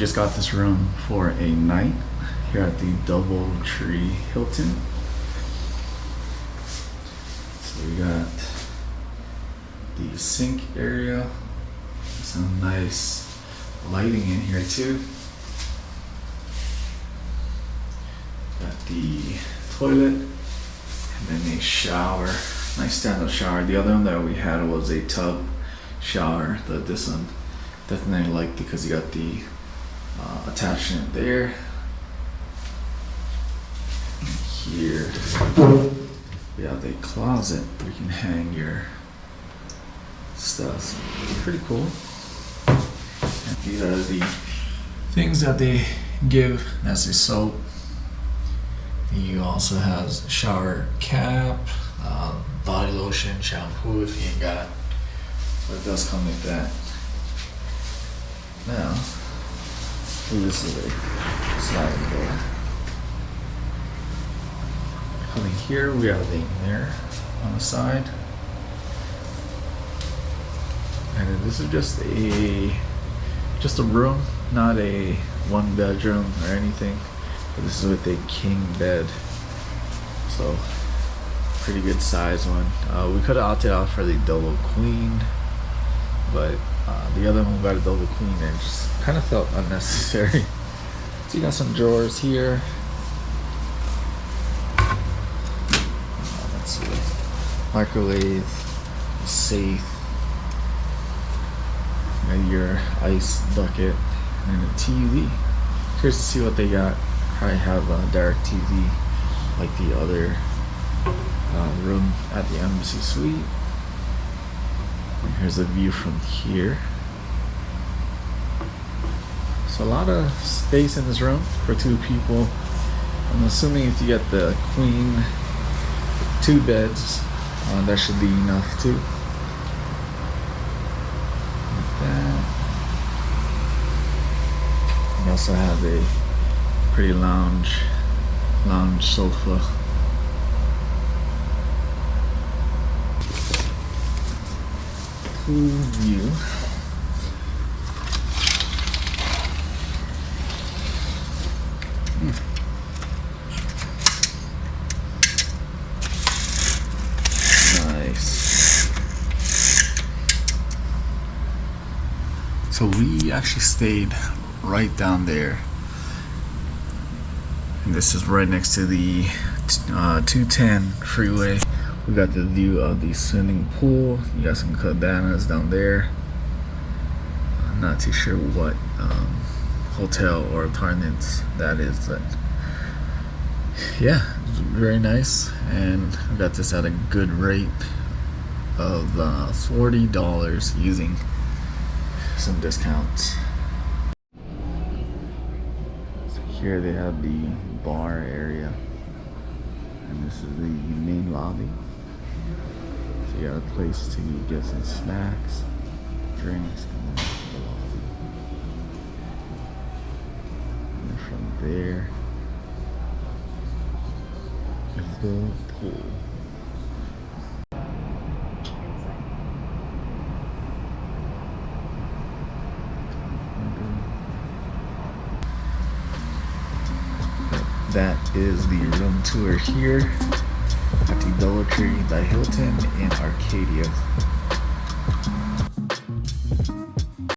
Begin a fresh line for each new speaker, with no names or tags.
just got this room for a night here at the Doubletree Hilton. So we got the sink area, some nice lighting in here too. Got the toilet and then a shower, nice stand-up shower. The other one that we had was a tub shower. This one definitely liked because you got the attachment there. And here we have a closet where you can hang your stuff. So pretty cool. And these are the things that they give. That's the soap. You also has shower cap, body lotion, shampoo if you ain't got it. So it does come with that. Now, this is a sliding door. Coming here, we have a mirror on the side. And this is just a room, not a one bedroom or anything. But this is with a king bed. So, pretty good size one. We could have opted out for the double queen, but the other one got a double queen and it just kind of felt unnecessary. So you got some drawers here. Let's see. Microwave, safe. You got your ice bucket and a TV. Curious to see what they got. Probably have a direct TV like the other room at the Embassy Suite. And here's a view from here. So a lot of space in this room for two people. I'm assuming if you get the queen, two beds, that should be enough too. Like that. You also have a pretty lounge sofa. Pool view. Nice. So we actually stayed right down there. And this is right next to the 210 freeway. We got the view of the swimming pool. You got some cabanas down there. I'm not too sure what hotel or apartments that is, but yeah, it's very nice. And we got this at a good rate of $40 using some discounts. Here they have the bar area, and this is the main lobby. So you got a place to get some snacks, drinks, and then the lobby. And then from there is the pool. That is the room tour here at the Doubletree by Hilton in Arcadia.